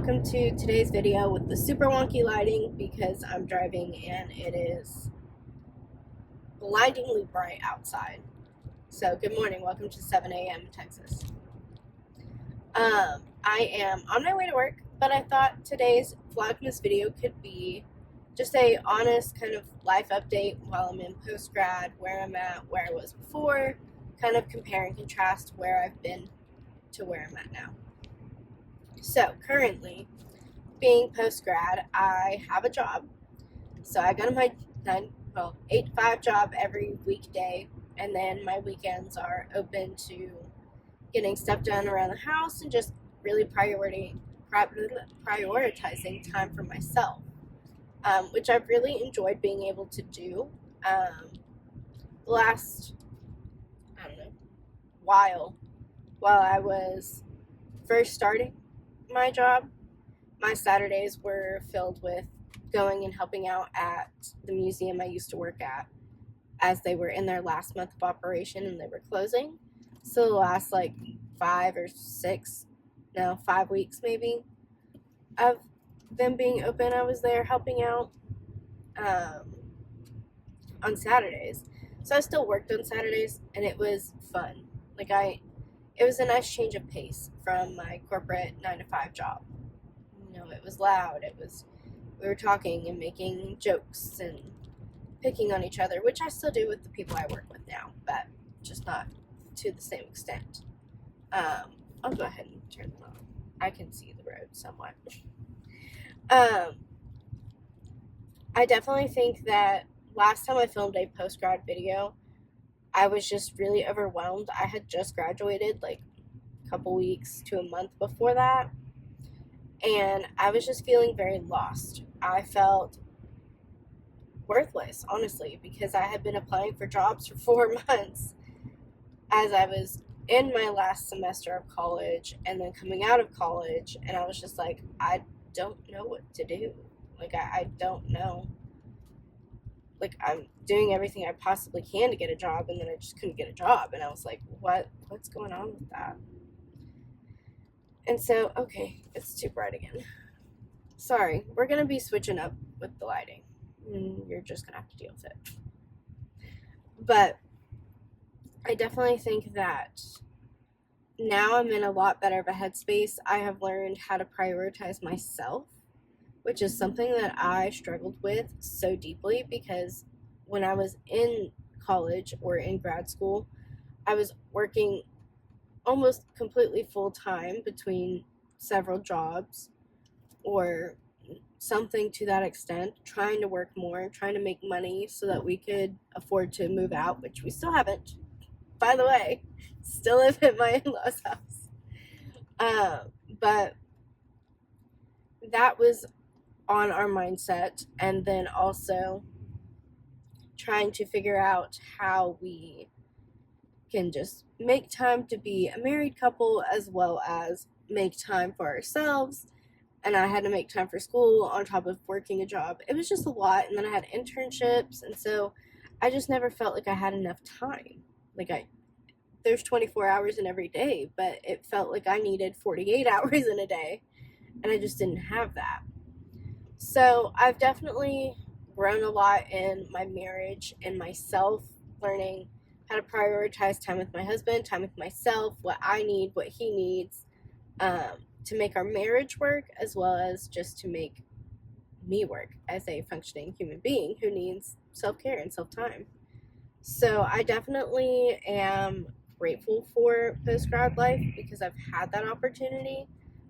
welcome to today's video with the super wonky lighting because I'm driving and it is blindingly bright outside. So good morning, welcome to 7 a.m. Texas. I am on my way to work, but I thought today's Vlogmas video could be just a honest kind of life update while I'm in post-grad, where I'm at, where I was before, kind of compare and contrast where I've been to where I'm at now. So currently, being post-grad, I have a job. So I go to my 8 to 5 job every weekday, and then my weekends are open to getting stuff done around the house and just really prioritizing time for myself, which I've really enjoyed being able to do. The last, while I was first starting my job, my Saturdays were filled with going and helping out at the museum I used to work at, as they were in their last month of operation and they were closing. So the last 5 weeks maybe of them being open, I was there helping out on Saturdays. So I still worked on Saturdays and it was fun. It was a nice change of pace from my corporate 9 to 5 job. It was loud. We were talking and making jokes and picking on each other, which I still do with the people I work with now, but just not to the same extent. I'll go ahead and turn them off. I can see the road somewhat. I definitely think that last time I filmed a post-grad video, I was just really overwhelmed. I had just graduated a couple weeks to a month before that, and I was just feeling very lost. I felt worthless, honestly, because I had been applying for jobs for 4 months as I was in my last semester of college and then coming out of college, and I was just I don't know what to do. I don't know. I'm doing everything I possibly can to get a job, and then I just couldn't get a job, and I was what's going on with that? And so, okay, it's too bright again. Sorry, we're going to be switching up with the lighting. You're just going to have to deal with it. But I definitely think that now I'm in a lot better of a headspace. I have learned how to prioritize myself, which is something that I struggled with so deeply, because when I was in college or in grad school, I was working almost completely full-time between several jobs or something to that extent, trying to work more, trying to make money so that we could afford to move out, which we still haven't, by the way. Still live at my in-laws' house. But that was on our mindset, and then also trying to figure out how we can just make time to be a married couple as well as make time for ourselves. And I had to make time for school on top of working a job. It was just a lot, and then I had internships, and so I just never felt like I had enough time. There's 24 hours in every day, but it felt like I needed 48 hours in a day, and I just didn't have that. So I've definitely grown a lot in my marriage and myself, learning how to prioritize time with my husband, time with myself, what I need, what he needs, to make our marriage work, as well as just to make me work as a functioning human being who needs self-care and self-time. So I definitely am grateful for post-grad life because I've had that opportunity,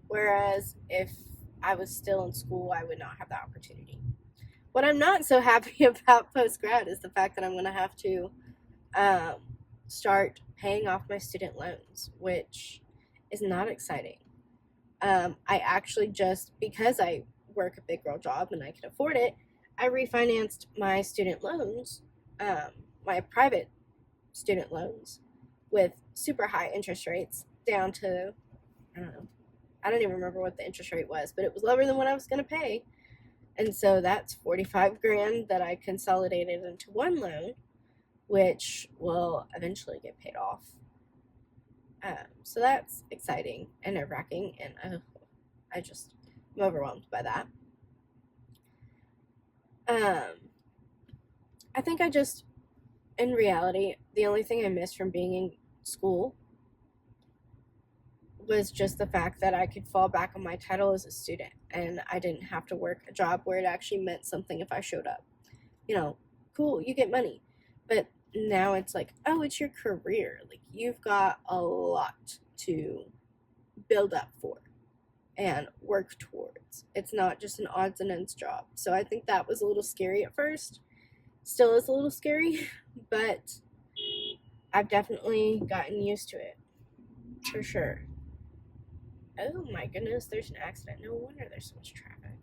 whereas if I was still in school, I would not have that opportunity. What I'm not so happy about post-grad is the fact that I'm going to have to start paying off my student loans, which is not exciting. I actually just, because I work a big girl job and I can afford it, I refinanced my student loans, my private student loans, with super high interest rates down to, I don't even remember what the interest rate was, but it was lower than what I was going to pay. And so that's $45,000 that I consolidated into one loan, which will eventually get paid off. So that's exciting and nerve-wracking, and I just I'm overwhelmed by that. I think in reality, the only thing I missed from being in school was just the fact that I could fall back on my title as a student and I didn't have to work a job where it actually meant something if I showed up. Cool, you get money. But now it's like, oh, it's your career. Like, you've got a lot to build up for and work towards. It's not just an odds and ends job. So I think that was a little scary at first. Still is a little scary, but I've definitely gotten used to it. For sure. Oh my goodness, there's an accident. No wonder there's so much traffic.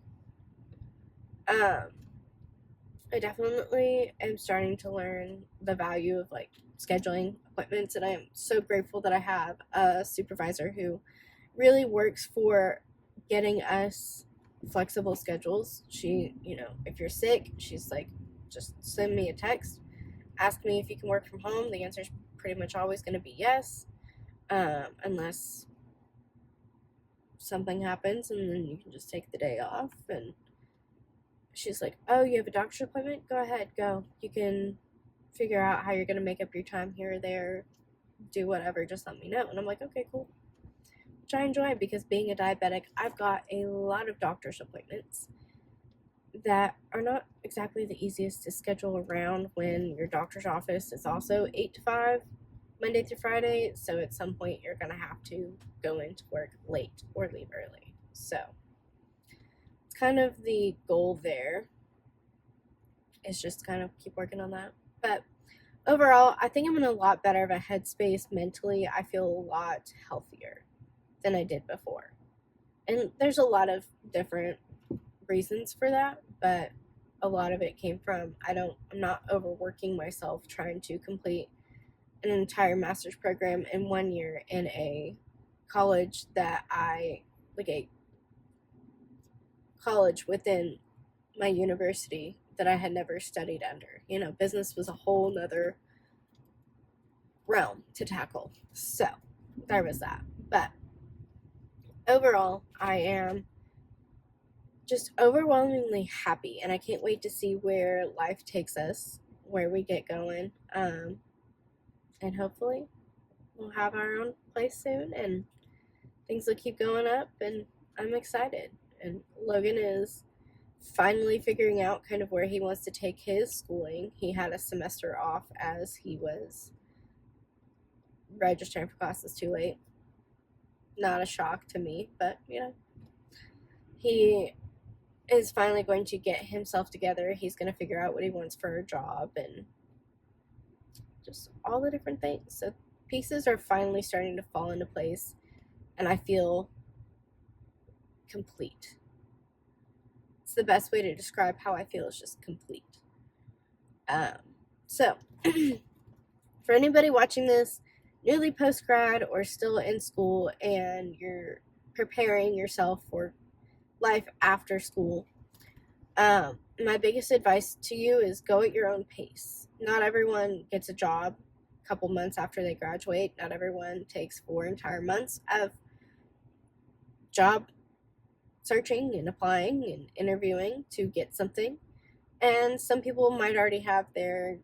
I definitely am starting to learn the value of like scheduling appointments, and I am so grateful that I have a supervisor who really works for getting us flexible schedules. She, if you're sick, she's like, just send me a text, ask me if you can work from home. The answer is pretty much always going to be yes, unless something happens, and then you can just take the day off. And she's like, oh, you have a doctor's appointment? Go ahead, go. You can figure out how you're going to make up your time here or there, do whatever, just let me know. And I'm like, okay, cool. Which I enjoy, because being a diabetic, I've got a lot of doctor's appointments that are not exactly the easiest to schedule around when your doctor's office is also 8 to 5, Monday through Friday. So at some point, you're going to have to go into work late or leave early. So it's kind of the goal there, is just kind of keep working on that. But overall, I think I'm in a lot better of a headspace mentally. I feel a lot healthier than I did before. And there's a lot of different reasons for that, but a lot of it came from I'm not overworking myself trying to complete an entire master's program in 1 year in a college a college within my university that I had never studied under. Business was a whole nother realm to tackle. So there was that. But overall, I am just overwhelmingly happy, and I can't wait to see where life takes us, where we get going. And hopefully we'll have our own place soon, and things will keep going up, and I'm excited. And Logan is finally figuring out kind of where he wants to take his schooling. He had a semester off as he was registering for classes too late. Not a shock to me, but he is finally going to get himself together. He's going to figure out what he wants for a job and just all the different things. So pieces are finally starting to fall into place, and I feel complete. It's the best way to describe how I feel, is just complete. So for anybody watching this newly post-grad or still in school and you're preparing yourself for life after school, my biggest advice to you is go at your own pace. Not everyone gets a job a couple months after they graduate. Not everyone takes 4 entire months of job searching and applying and interviewing to get something. And some people might already have their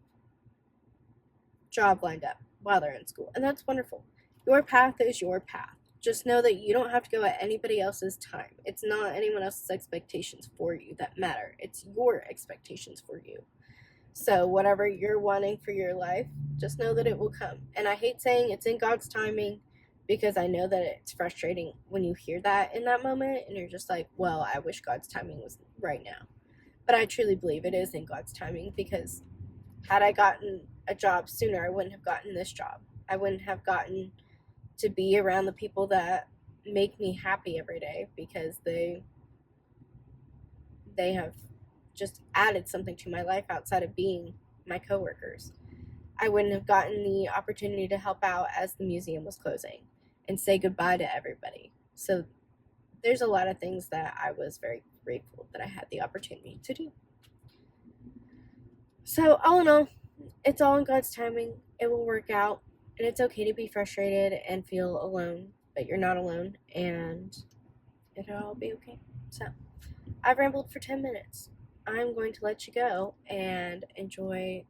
job lined up while they're in school, and that's wonderful. Your path is your path. Just know that you don't have to go at anybody else's time. It's not anyone else's expectations for you that matter. It's your expectations for you. So whatever you're wanting for your life, just know that it will come. And I hate saying it's in God's timing, because I know that it's frustrating when you hear that in that moment and you're just like, well, I wish God's timing was right now. But I truly believe it is in God's timing, because had I gotten a job sooner, I wouldn't have gotten this job. I wouldn't have gotten to be around the people that make me happy every day, because they have just added something to my life outside of being my coworkers. I wouldn't have gotten the opportunity to help out as the museum was closing and say goodbye to everybody. So there's a lot of things that I was very grateful that I had the opportunity to do. So all in all, it's all in God's timing. It will work out, and it's okay to be frustrated and feel alone, but you're not alone, and it'll all be okay. So, I've rambled for 10 minutes. I'm going to let you go and enjoy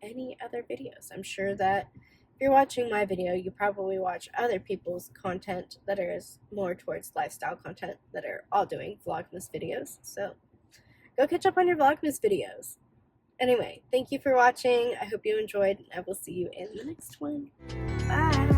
any other videos. I'm sure that if you're watching my video, you probably watch other people's content that is more towards lifestyle content that are all doing Vlogmas videos. So go catch up on your Vlogmas videos. Anyway, thank you for watching. I hope you enjoyed, and I will see you in the next one. Bye!